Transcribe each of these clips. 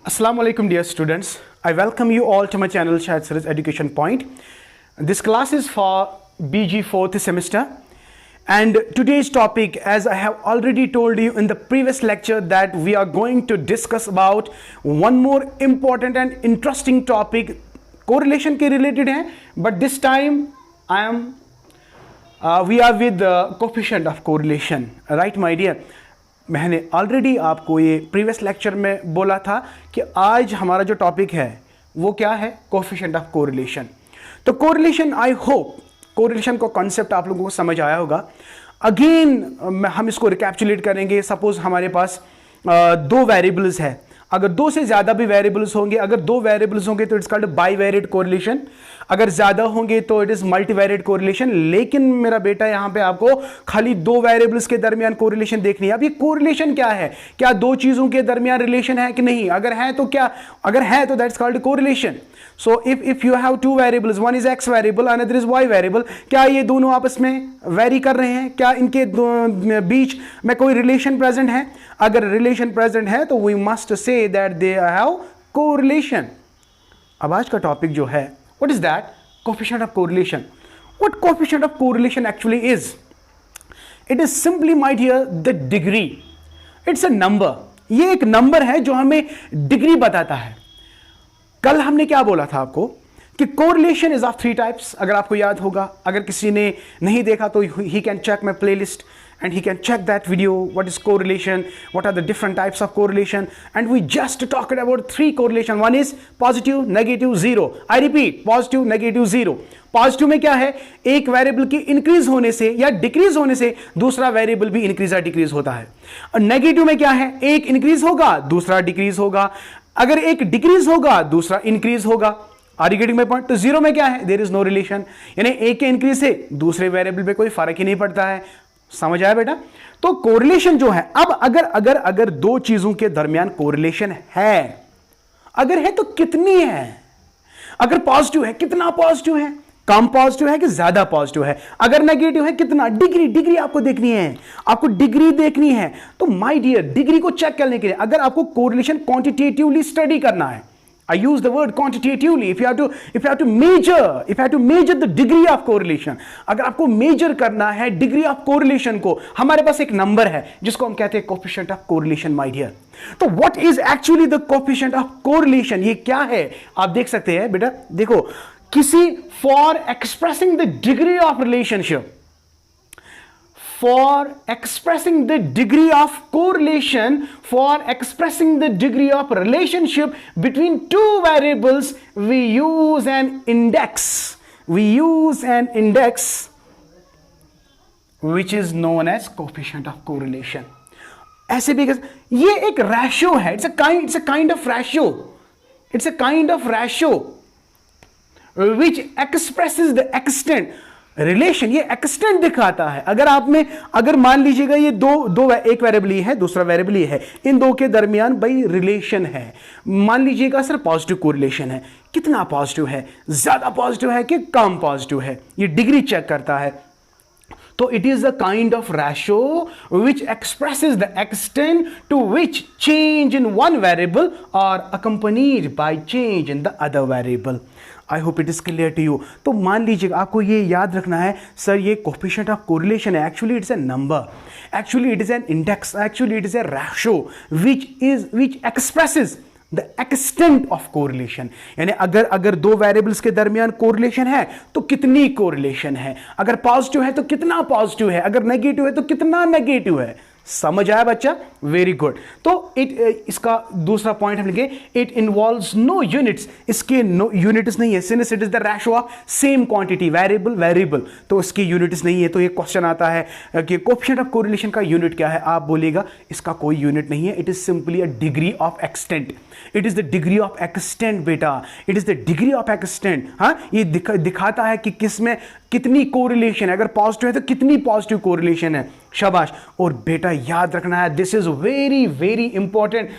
Assalamu alaikum dear students. I welcome you all to my channel Shahid Siraj Education Point. This class is for BG 4th semester and today's topic, as I have already told you in the previous lecture, that we are going to discuss about one more important and interesting topic, correlation के related है, but this time we are with the coefficient of correlation, right my dear. मैंने already आपको ये previous lecture में बोला था कि आज हमारा जो टॉपिक है वो क्या है, कोएफिशिएंट ऑफ कोरिलेशन. तो कोरिलेशन, आई होप कोरिलेशन का कॉन्सेप्ट आप लोगों को समझ आया होगा. अगेन हम इसको रिकैप्चुलेट करेंगे. सपोज हमारे पास दो वेरिएबल्स है, अगर दो से ज़्यादा भी वेरिएबल्स होंगे, अगर दो वेरिएबल्स होंगे तो इट्स कॉल्ड बाईवेरिएट कोरिलेशन, अगर ज़्यादा होंगे तो इट इज़ मल्टीवेरिएट कोरिलेशन. लेकिन मेरा बेटा यहाँ पे आपको खाली दो वेरिएबल्स के दरमियान कोरिलेशन देखनी है. अब ये कोरिलेशन क्या है, क्या दो चीज़ों के दरमियान रिलेशन है कि नहीं, अगर है तो क्या, अगर है तो that's called correlation. So if you have two variables, one is X variable another is Y variable, क्या ये दोनों आपस में वेरी कर रहे हैं, क्या इनके बीच में कोई रिलेशन प्रेजेंट है? अगर रिलेशन प्रेजेंट है तो we must say that they have correlation. अब आज का टॉपिक जो है, what is that? Coefficient of correlation. What coefficient of correlation actually is? It is simply, my dear, the degree. It's a number. ये एक number है जो हमें डिग्री बताता है. कल हमने क्या बोला था आपको कि correlation is of three types. अगर आपको याद होगा, अगर किसी ने नहीं देखा तो he can check my playlist and he can check that video. What is correlation, what are the different types of correlation, and we just talked about three correlation. One is positive, negative, zero. I repeat, positive, negative, zero. Positive में क्या है, एक variable की increase होने से या decrease होने से दूसरा वेरिएबल भी इंक्रीज या डिक्रीज होता है. और नेगेटिव में क्या है, एक इंक्रीज होगा दूसरा डिक्रीज होगा, अगर एक डिक्रीज होगा दूसरा इंक्रीज होगा. Are you getting my point? तो जीरो में क्या है, देयर इज नो रिलेशन, यानी एक के इंक्रीज से दूसरे वेरिएबल पे कोई फर्क ही नहीं पड़ता है. समझ आया बेटा? तो कोरिलेशन जो है, अब अगर दो चीजों के दरमियान कोरिलेशन है, अगर है तो कितनी है? अगर पॉजिटिव है, कितना पॉजिटिव है, कम पॉजिटिव है कि ज्यादा पॉजिटिव है? अगर नेगेटिव है, कितना? डिग्री आपको देखनी है, आपको डिग्री देखनी है. तो माय डियर, डिग्री को चेक करने के लिए अगर आपको कोरिलेशन क्वांटिटेटिवली स्टडी करना है, I use the word quantitatively. If you have to measure the degree of correlation, अगर आपको measure करना है degree of correlation को, हमारे पास एक नंबर है जिसको हम कहते हैं coefficient of correlation, my dear. तो what is actually the coefficient of correlation? ये क्या है? आप देख सकते हैं बेटा, देखो, किसी for expressing the degree of relationship, for expressing the degree of correlation, for expressing the degree of relationship between two variables, we use an index. We use an index which is known as coefficient of correlation. ऐसे भी ये एक ratio है. It's a kind of ratio. It's a kind of ratio which expresses the extent. Relation, ये extent दिखाता है. अगर मान लीजिएगा ये दो एक वेरिएबल ये है, दूसरा वेरिएबल ये है, इन दो के दरमियान भाई रिलेशन है. मान लीजिएगा सर पॉजिटिव कोरिलेशन है, कितना पॉजिटिव है, ज्यादा पॉजिटिव है कि कम पॉजिटिव है, ये डिग्री चेक करता है. तो it is the kind of ratio which expresses the extent to which change in one variable are accompanied by change in the other variable. I hope it is clear to you. तो मान लीजिएगा, आपको ये याद रखना है, sir ये coefficient of correlation है, actually it's a number, actually it is an index, actually it is a ratio which expresses the extent of correlation. यानी अगर दो वेरिएबल्स के दरमियान कोरिलेशन है तो कितनी कोरिलेशन है, अगर पॉजिटिव है तो कितना पॉजिटिव है, अगर नेगेटिव है तो कितना नेगेटिव है. समझ आया बच्चा? Very good. तो इसका दूसरा पॉइंट हम लिखें, इट इन्वॉल्व्स नो यूनिट्स. इसके नो यूनिट्स नहीं है, since it is the ratio of same quantity variable, तो इसकी यूनिट्स नहीं है. तो ये क्वेश्चन आता है कि कोएफिशिएंट ऑफ कोरिलेशन का यूनिट क्या है? आप बोलेगा इसका कोई यूनिट नहीं है, it is simply a degree of extent. It is the degree of extent बेटा, it is the degree of extent. हाँ, ये दिखाता है कि किसमें कितनी कोरिलेशन है, अगर पॉजिटिव है तो कितनी पॉजिटिव कोरिलेशन है. शाबाश. और बेटा याद रखना है, this is very very important.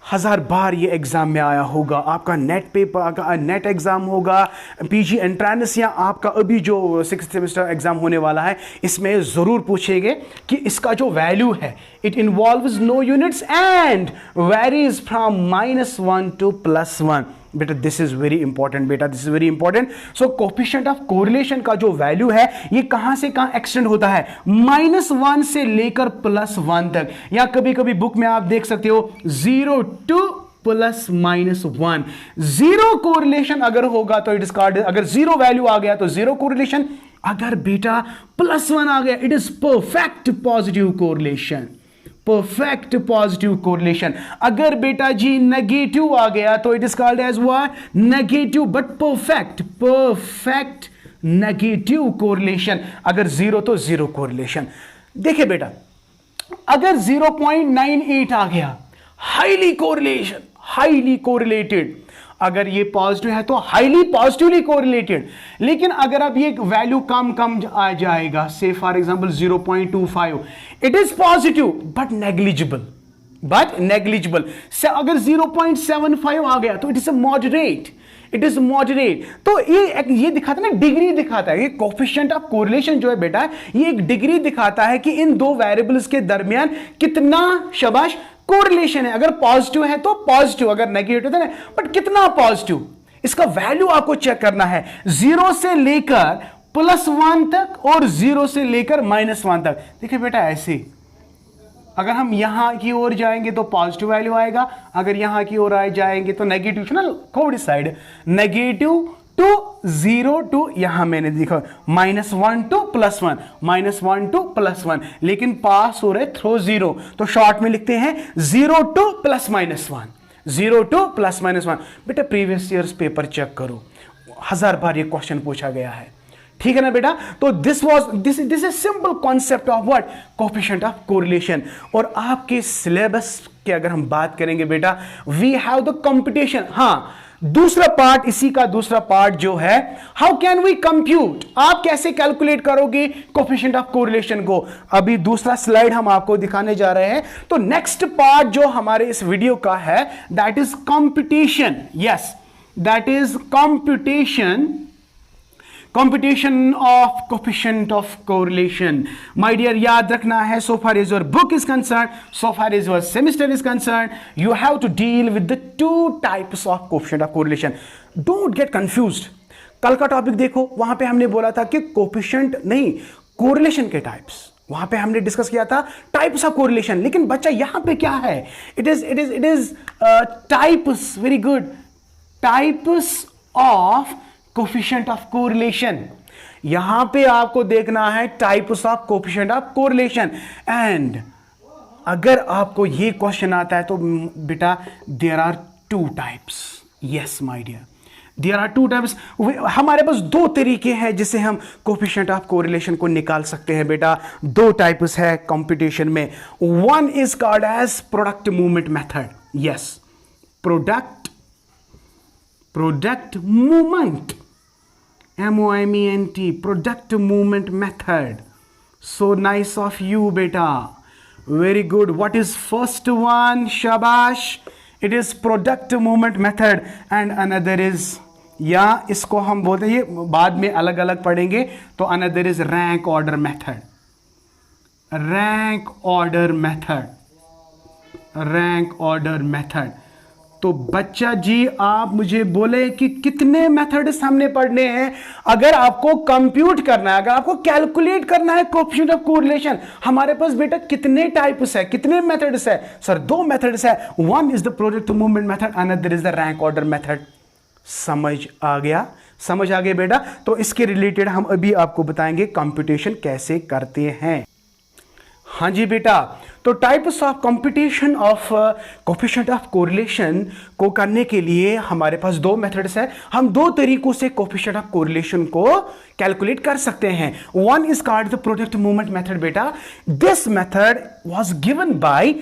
हज़ार बार ये एग्ज़ाम में आया होगा, आपका नेट पेपर का नेट एग्ज़ाम होगा, पीजी एंट्रेंस या आपका अभी जो 6th सेमेस्टर एग्ज़ाम होने वाला है, इसमें ज़रूर पूछेंगे कि इसका जो वैल्यू है it involves no units and varies from -1 to +1। बेटा दिस इज वेरी इंपॉर्टेंट, बेटा this is very important. So coefficient of correlation का जो वैल्यू है ये कहां से कहां एक्सटेंड होता है, -1 से लेकर +1 तक, या कभी कभी बुक में आप देख सकते हो 0 to +-1। जीरो कोरिलेशन अगर होगा तो इट इज कॉल्ड, अगर जीरो वैल्यू आ गया तो जीरो कोरिलेशन, अगर बेटा +1 आ गया it is perfect positive correlation, perfect positive correlation. अगर बेटा जी नेगेटिव आ गया तो it is called as what, negative but perfect, perfect negative correlation. अगर जीरो तो जीरो कोरिलेशन। देखिए बेटा अगर 0.98 आ गया हाईली कोरिलेशन, हाईली कोरिलेटेड। अगर ये पॉजिटिव है तो हाईली पॉजिटिवली कोरिलेटेड। लेकिन अगर अब ये वैल्यू कम कम आ जाएगा, से for example 0.25, it is positive but negligible, but negligible. से अगर 0.75 आ गया तो it is a moderate, it is moderate. तो ये दिखाता है ना, डिग्री दिखाता है। ये कोफिशिएंट ऑफ कोरिलेशन जो है बेटा ये एक डिग्री दिखाता है कि इन दो वेरिएबल्स के दरमियान कितना शाबाश कोरिलेशन है। अगर पॉजिटिव है तो पॉजिटिव, अगर नेगेटिव है बट कितना पॉजिटिव, इसका वैल्यू आपको चेक करना है। 0 से लेकर +1 तक और 0 से लेकर -1 तक। देखिए बेटा ऐसे अगर हम यहां की ओर जाएंगे तो पॉजिटिव वैल्यू आएगा, अगर यहां की ओर आए जाएंगे तो नेगेटिव, ना कोड साइड, नेगेटिव टू 0 टू, यहां मैंने देखा -1 to +1, -1 to +1, लेकिन पास हो रहे थ्रो 0, तो शॉर्ट में लिखते हैं 0 to +-1, 0 to +-1। बेटा प्रीवियस ईयर्स पेपर चेक करो, 1000 बार ये क्वेश्चन पूछा गया है, ठीक है ना बेटा। तो this is simple concept of what, coefficient of correlation. और आपके सिलेबस की अगर हम बात करेंगे बेटा, वी हैव द कंपटीशन। हाँ, दूसरा पार्ट, इसी का दूसरा पार्ट जो है, हाउ कैन वी कंप्यूट, आप कैसे कैलकुलेट करोगे कोफिशिएंट ऑफ कोरिलेशन को, अभी दूसरा स्लाइड हम आपको दिखाने जा रहे हैं। तो नेक्स्ट पार्ट जो हमारे इस वीडियो का है that is computation. Yes, that is computation of coefficient of correlation. My dear, याद रखना है, so far as your book is concerned, so far as your semester is concerned, you have to deal with the two types of coefficient of correlation. Don't get confused. कल का topic देखो, वहां पे हमने बोला था कि कोफिशिएंट नहीं, कोरिलेशन के टाइप्स, वहां पे हमने डिस्कस किया था टाइप्स ऑफ कोरिलेशन। लेकिन बच्चा यहां पे क्या है, it is types, very good, types of coefficient of correlation. यहां पे आपको देखना है types of coefficient of correlation. And अगर आपको ये क्वेश्चन आता है तो बेटा there are 2 types. Yes my dear, there are 2 types. हमारे पास 2 तरीके हैं जिससे हम कोफिशिएंट ऑफ कोरिलेशन को निकाल सकते हैं बेटा। 2 टाइप्स है कंप्यूटेशन में। One is called as product movement method. Yes, product movement, MOMENT, product movement method. So nice of you beta, very good. What is first one, shabash, it is product movement method and another is, या इसको हम बोलते हैं, ये बाद में अलग अलग पढ़ेंगे, तो another is rank order method, rank order method। तो बच्चा जी आप मुझे बोले कि कितने मेथड्स हमने पढ़ने हैं। अगर आपको कंप्यूट करना है, अगर आपको कैलकुलेट करना है कोफिशिएंट ऑफ कोरिलेशन, हमारे पास बेटा कितने टाइप्स है, कितने मेथड्स है? सर 2 मेथड्स है। One is the product movement method, another is the rank order method. समझ आ गया बेटा। तो इसके रिलेटेड हम अभी आपको बताएंगे कंप्यूटेशन कैसे करते हैं। हाँ जी बेटा, तो types of computation of coefficient of correlation को करने के लिए हमारे पास 2 मेथड्स है। हम 2 तरीकों से कोफिशिएंट ऑफ कोरिलेशन को कैलकुलेट कर सकते हैं। One is called the product movement method बेटा। This method was given by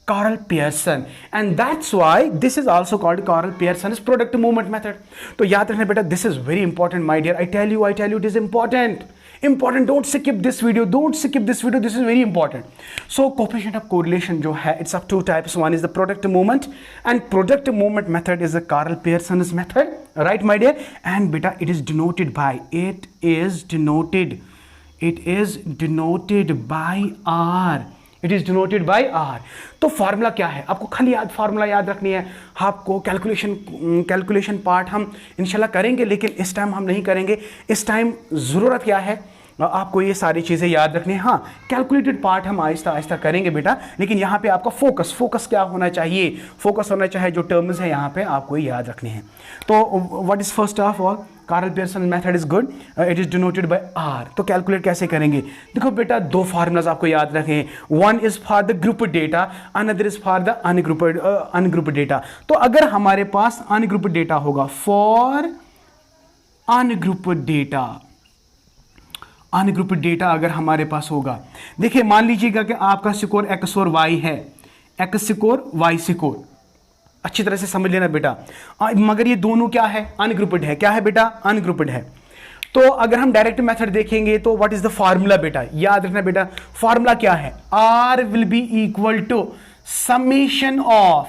Carl Pearson and that's why this is also called Carl Pearson's product movement method। तो याद रखना बेटा, this is very important my dear, I tell you it is important। Important, don't skip this video, don't skip this video, this is very important. So coefficient of correlation जो है, it's of two types. One is the product movement, and product movement method is the Carl Pearson's method, right my dear. And बेटा it is denoted by, it is denoted by R. तो formula क्या है, आपको खाली formula याद रखनी है. आपको कैलकुलेशन पार्ट हम इंशाल्लाह करेंगे, लेकिन इस टाइम हम नहीं करेंगे. इस टाइम ज़रूरत क्या है, आपको ये सारी चीज़ें याद रखनी है. हाँ, कैलकुलेटेड पार्ट हम आहिस्ता आहिस्ता करेंगे बेटा, लेकिन यहाँ पे आपका फोकस क्या होना चाहिए, फोकस होना चाहिए जो टर्म्स है यहाँ पे आपको याद रखने हैं. तो what is first of all, Karl Pearson method is good, it is denoted by R. तो कैलकुलेट कैसे करेंगे, देखो बेटा दो फार्मूलाज आपको याद रखें. One is for the group data, another is for the ungroup data. तो अगर हमारे पास अनग्रुप डेटा होगा, फॉर अनग्रुप डेटा अगर हमारे पास होगा, देखिए मान लीजिएगा कि आपका स्कोर एक्स और वाई है, एक्स स्कोर वाई स्कोर, अच्छी तरह से समझ लेना बेटा. मगर ये दोनों क्या है, अनग्रुप्ड है. क्या है बेटा, अनग्रुप्ड है. तो अगर हम डायरेक्ट मेथड देखेंगे तो व्हाट इज द फार्मूला बेटा, याद रखना बेटा फार्मूला क्या है, are will be equal to summation of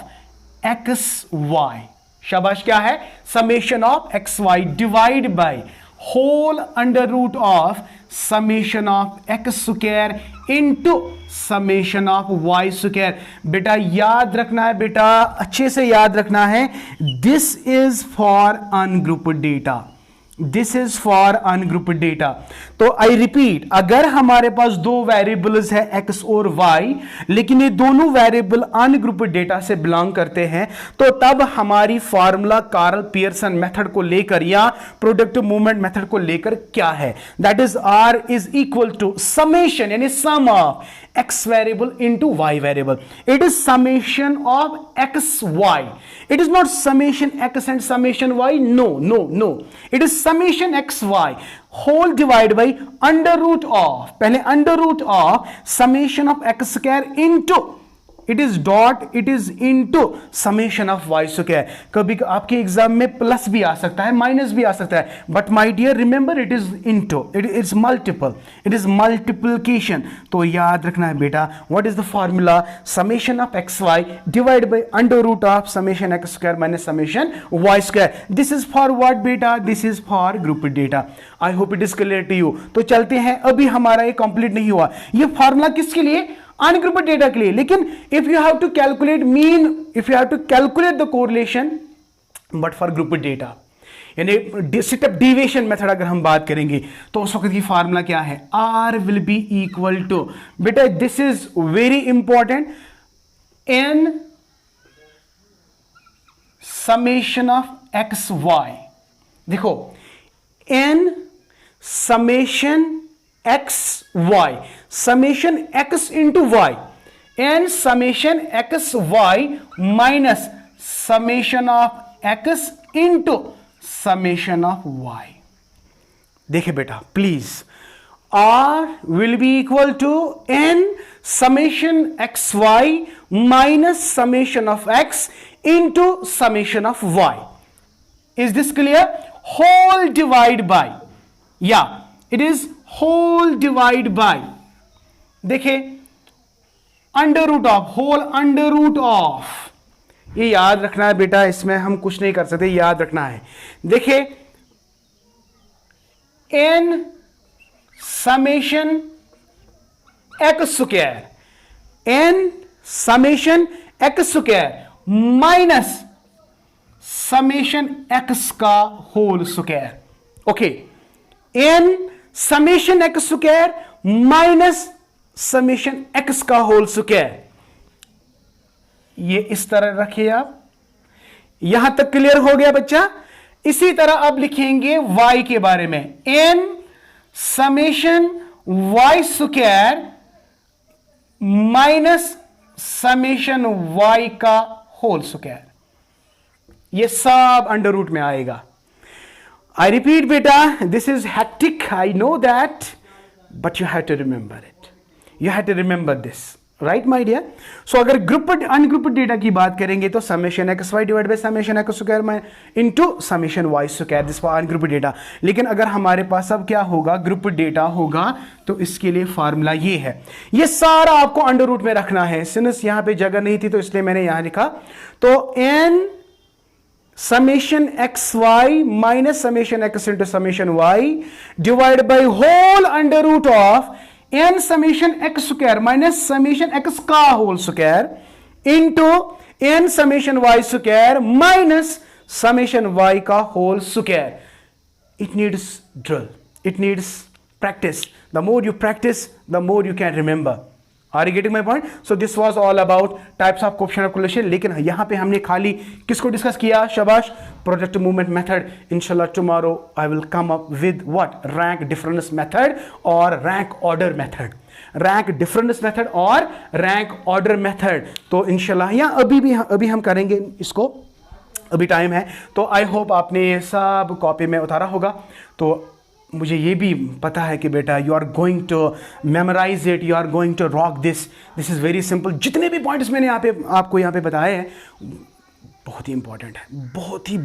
x Y. शाबाश, क्या है, summation of x Y divide by whole under root of summation of X square into summation of Y square. बेटा याद रखना है, बेटा अच्छे से याद रखना है, this is for ungrouped data, this is for ungrouped data. तो आई रिपीट, अगर हमारे पास दो वेरिएबल्स है एक्स और वाई, लेकिन ये दोनों वेरिएबल अनग्रुप्ड डेटा से बिलोंग करते हैं, तो तब हमारी फार्मूला कार्ल पियर्सन मेथड को लेकर या प्रोडक्ट मूवमेंट मेथड को लेकर क्या है, that is R is equal to summation, यानी sum of x variable into y variable. It is summation of x y. It is not summation x and summation y. No. It is summation x y whole divided by under root of, पहले under root of summation of x square into, it is dot, it is into summation of Y square. कभी आपके exam में plus भी आ सकता है, minus भी आ सकता है, but my dear remember it is into, it is multiple, it is multiplication. तो याद रखना है बेटा, what is the formula, summation of x Y divide by under root of summation x square minus summation Y square. This is for what बेटा, this is for group data. I hope it is clear to you. तो चलते हैं, अभी हमारा ये complete नहीं हुआ. ये फार्मूला किसके लिए, अनग्रुप्ड डेटा के लिए. लेकिन if you have to calculate mean, if you have to calculate the correlation, but for grouped data, यानी स्टेप डिविएशन मेथड अगर हम बात करेंगे, तो उस वक्त की फार्मूला क्या है, are will be equal to, बेटा this is very important, n summation of x y. देखो n summation x y, summation x into y, n summation x y minus summation of x into summation of y. देखिए बेटा please, r will be equal to n summation x y minus summation of x into summation of y. Is this clear, whole divide by, या it is whole divide by, देखिए under root of, whole under root of. ये याद रखना है बेटा, इसमें हम कुछ नहीं कर सकते, याद रखना है. देखिए n summation x square, n summation x square minus summation x का whole square. Okay, n summation x square minus summation x का होल स्क्वायर. ये इस तरह रखिए आप, यहां तक क्लियर हो गया बच्चा. इसी तरह अब लिखेंगे y के बारे में, N summation Y square minus summation y का होल स्क्वायर. ये सब अंडर रूट में आएगा. I repeat beta, this is hectic, I know that, but you have to remember it. You have to remember this. Right my dear. So अगर grouped ungrouped data की बात करेंगे तो summation x Y divide by summation x square into summation Y square, this for ungrouped data. लेकिन अगर हमारे पास अब क्या होगा, ग्रुप्ड डेटा होगा, तो इसके लिए फार्मूला ये है, ये सारा आपको अंडर रूट में रखना है। सिंस यहां पे जगह नहीं थी तो इसलिए मैंने यहां लिखा, तो n summation x y minus summation x into summation y divide by whole under root of n summation x square minus summation x का whole square into n summation Y square minus summation y का whole square. It needs drill, it needs practice. The more you practice, the more you can remember. Are you getting my point? So this was all about types of coefficient of correlation. लेकिन यहाँ पे हमने खाली किसको discuss किया? शाबाश, product movement method. Inshallah tomorrow I will come up with what? Rank difference method और rank order method. Rank difference method और rank order method. तो इंशाल्लाह या अभी हम करेंगे इसको, अभी टाइम है। तो आई होप आपने ये सब कॉपी में उतारा होगा। तो मुझे ये भी पता है कि बेटा you are going to memorize it, you are going to rock this is very simple. जितने भी पॉइंट्स मैंने आपको यहाँ पे बताए हैं बहुत ही इंपॉर्टेंट है, बहुत ही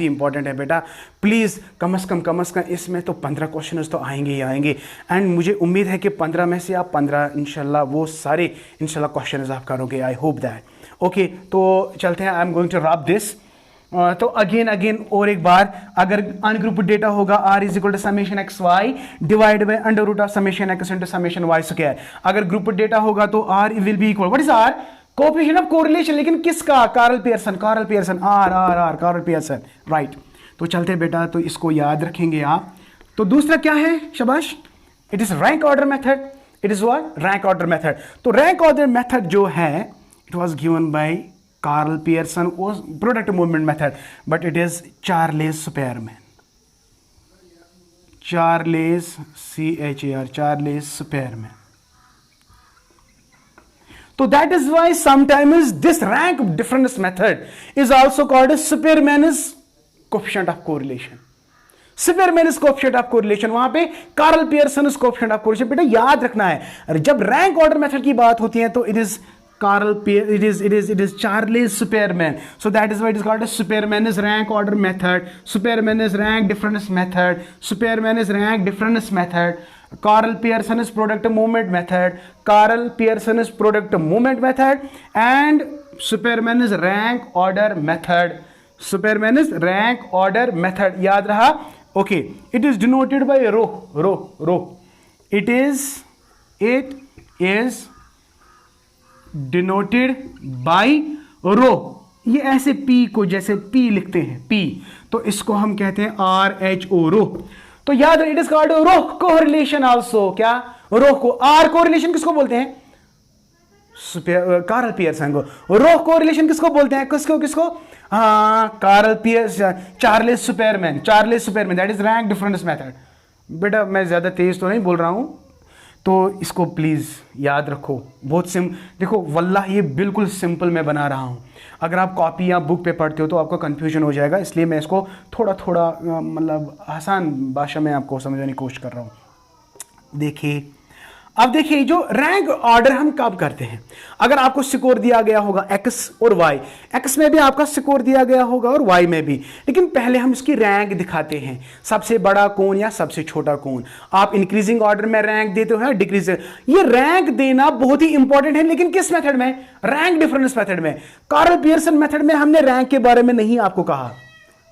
इंपॉर्टेंट है बेटा। प्लीज़ कम से कम इसमें तो 15 क्वेश्चन तो आएंगे ही आएंगे। एंड मुझे उम्मीद है कि 15 में से आप 15 इंशाल्लाह वो सारे इंशाल्लाह क्वेश्चन आप करोगे। I hope that. ओके, तो चलते हैं। I am going to wrap this. तो अगेन और एक बार, अगर अनग्रुप्ड डेटा होगा r is equal to summation x Y divide by under root of summation X into summation Y square. अगर ग्रुप्ड डेटा होगा तो r will be equal, what is r? Coefficient of correlation. लेकिन किसका? Karl Pearson r Karl Pearson, right. तो चलते बेटा, तो इसको याद रखेंगे आप। तो दूसरा क्या है? शाबाश, it is rank order method. It is what? Rank order method. तो रैंक ऑर्डर मेथड जो है, it was given by Carl Pearson was product movement method, but it is Charles Spearman. Charles Spearman. So that is why sometimes this rank difference method is also called as Spearman's coefficient of correlation. Spearman's coefficient of correlation, वहां पे Carl Pearson's coefficient of correlation। बेटा याद रखना है, जब rank order method की बात होती है तो it is Charles Spearman. So that is why it is called as Spearman's rank order method, Spearman's rank difference method, Spearman's rank difference method, Carl Pearson's product movement method, Carl Pearson's product movement method, and Spearman's rank order method, Spearman's rank order method. याद रहा? Okay, it is denoted by rho. It is denoted by rho. ये ऐसे P को जैसे P लिखते हैं P, तो इसको हम कहते हैं RHO रो। तो याद है, it is called rho correlation also. क्या? रो को R कोरिलेशन किसको बोलते हैं? कार्ल पियर्सन को। रो कोरिलेशन किसको बोलते हैं? किसको? हाँ, Karl Pearson, Charles Spearman, that is rank difference method. बेटा मैं ज्यादा तेज तो नहीं बोल रहा हूं, तो इसको प्लीज़ याद रखो। बहुत देखो वल्लाह ये बिल्कुल सिंपल मैं बना रहा हूँ। अगर आप कॉपी या बुक पे पढ़ते हो तो आपको कन्फ्यूजन हो जाएगा, इसलिए मैं इसको थोड़ा मतलब आसान भाषा में आपको समझाने की कोशिश कर रहा हूँ। देखिए, अब देखिए जो रैंक ऑर्डर हम कब करते हैं, अगर आपको स्कोर दिया गया होगा x और y, x में भी आपका स्कोर दिया गया होगा और y में भी, लेकिन पहले हम इसकी रैंक दिखाते हैं, सबसे बड़ा कौन या सबसे छोटा कौन। आप इंक्रीजिंग ऑर्डर में रैंक देते हो या डिक्रीजिंग। ये रैंक देना बहुत ही इंपॉर्टेंट है, लेकिन किस मेथड में? रैंक डिफरेंस मेथड में। कार्ल पियर्सन मेथड में हमने रैंक के बारे में नहीं आपको कहा।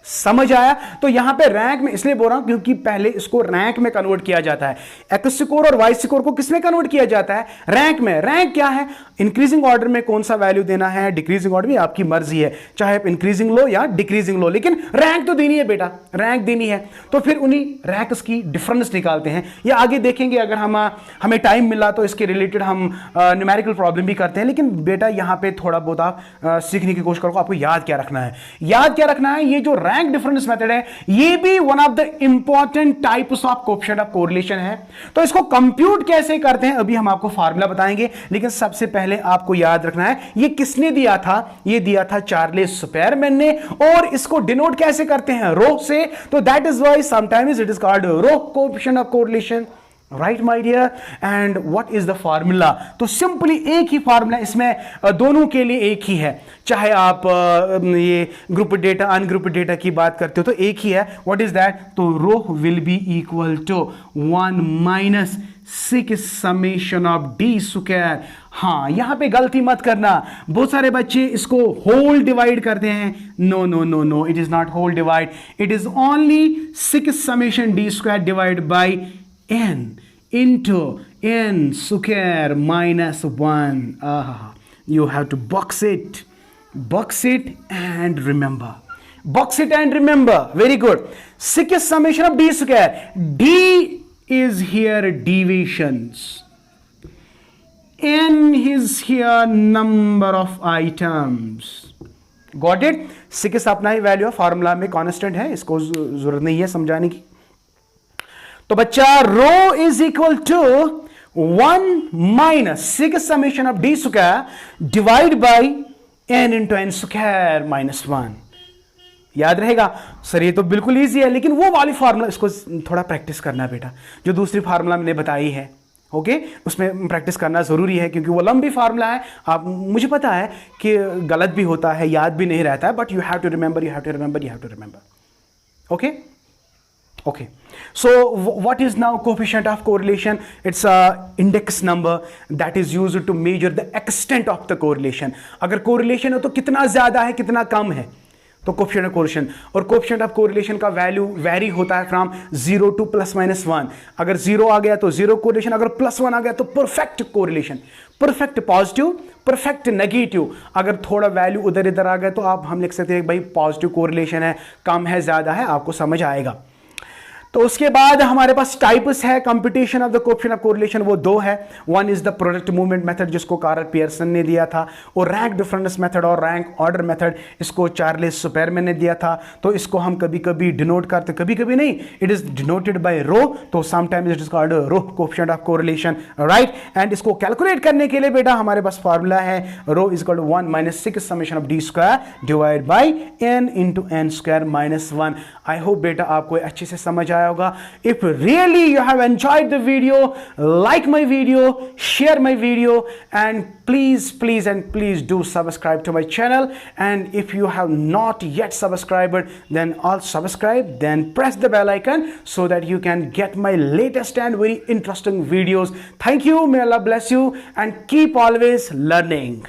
समझ आया? तो यहां पे रैंक में इसलिए बोल रहा हूं क्योंकि पहले इसको रैंक में कन्वर्ट किया जाता है। एक्स स्कोर और वाई स्कोर को किसमें कन्वर्ट किया जाता है? रैंक में। रैंक क्या है? इंक्रीजिंग ऑर्डर में कौन सा वैल्यू देना है, डिक्रीजिंग ऑर्डर में आपकी मर्जी है, चाहे आप इंक्रीजिंग लो या डिक्रीजिंग लो, लेकिन रैंक तो देनी है बेटा, रैंक देनी है। तो फिर उन्हीं रैंक्स की डिफरेंस निकालते हैं, या आगे देखेंगे अगर हमें टाइम मिला तो इसके रिलेटेड हम न्यूमेरिकल प्रॉब्लम भी करते हैं। लेकिन बेटा यहां पर थोड़ा बहुत आप सीखने की कोशिश करो। आपको याद क्या रखना है? याद क्या रखना है? ये जो रैंक डिफरेंस मेथड है, ये भी one of the important types of coefficient of correlation है। तो इसको कंप्यूट कैसे करते हैं अभी हम आपको फार्मूला बताएंगे, लेकिन सबसे पहले आपको याद रखना है ये किसने दिया था? ये दिया था चार्लेस स्पेयरमैन ने। और इसको डिनोट कैसे करते हैं? रो से। तो that is why sometimes it is called rho coefficient of correlation, right my dear. And what is the formula? तो सिंपली एक ही फार्मूला इसमें दोनों के लिए एक ही है, चाहे आप ये ग्रुप डेटा अनग्रुप डेटा की बात करते हो तो एक ही है। What is that? तो rho will be equal to 1 minus 6 summation of d square. हाँ, यहां पे गलती मत करना, बहुत सारे बच्चे इसको होल डिवाइड करते हैं। No no no no, it is not whole divide, it is only 6 summation D square divide by n into n square minus 1. You have to box it and remember. Box it and remember. Very good. 6 summation of d square. D is here deviations. N is here number of items. Got it? 6 अपना ही value है, formula में constant है, इसको जरूरत नहीं है समझाने की। तो बच्चा rho is equal to 1 minus 6 summation of d square divide by n into n square minus 1। याद रहेगा सर? ये तो बिल्कुल इजी है, लेकिन वो वाली फार्मूला इसको थोड़ा प्रैक्टिस करना बेटा, जो दूसरी फार्मूला मैंने बताई है। ओके, उसमें प्रैक्टिस करना जरूरी है क्योंकि वो लंबी फार्मूला है। आप, मुझे पता है कि गलत भी होता है, याद भी नहीं रहता है, but you have to remember, you have to remember, you have to remember. Okay okay, so what is now coefficient of correlation? It's a index number that is used to measure the extent of the correlation. अगर correlation है तो कितना ज्यादा है कितना कम है, तो coefficient of correlation। और coefficient of correlation का वैल्यू वेरी होता है फ्रॉम 0 to ±1। अगर 0 आ गया तो 0 correlation, अगर +1 आ गया तो perfect correlation, perfect positive, perfect negative. अगर थोड़ा वैल्यू उधर इधर आ गया तो आप हम लिख सकते हैं भाई पॉजिटिव कोरिलेशन है, कम है, ज्यादा है, आपको समझ आएगा। तो उसके बाद हमारे पास टाइप्स है computation of the coefficient of correlation, वो दो है। One is the product movement method जिसको कार्ल पियर्सन ने दिया था, और रैंक डिफरेंस मेथड और रैंक ऑर्डर मेथड इसको चार्ल्स सुपेरमैन ने दिया था। तो इसको हम कभी कभी डिनोट करते, कभी कभी नहीं, it is denoted by rho, तो sometimes it is called rho coefficient of correlation, right. And इसको कैलकुलेट करने के लिए बेटा हमारे पास फार्मूला है rho is equal to 1 minus 6 summation of d square divide by n into n square minus 1। I hope बेटा आपको अच्छे से समझ आया होगा। If really you have enjoyed the video, like my video, share my video, and please and please do subscribe to my channel. And if you have not yet subscribed, then all subscribe, then press the bell icon so that you can get my latest and very interesting videos. Thank you, may Allah bless you, and keep always learning.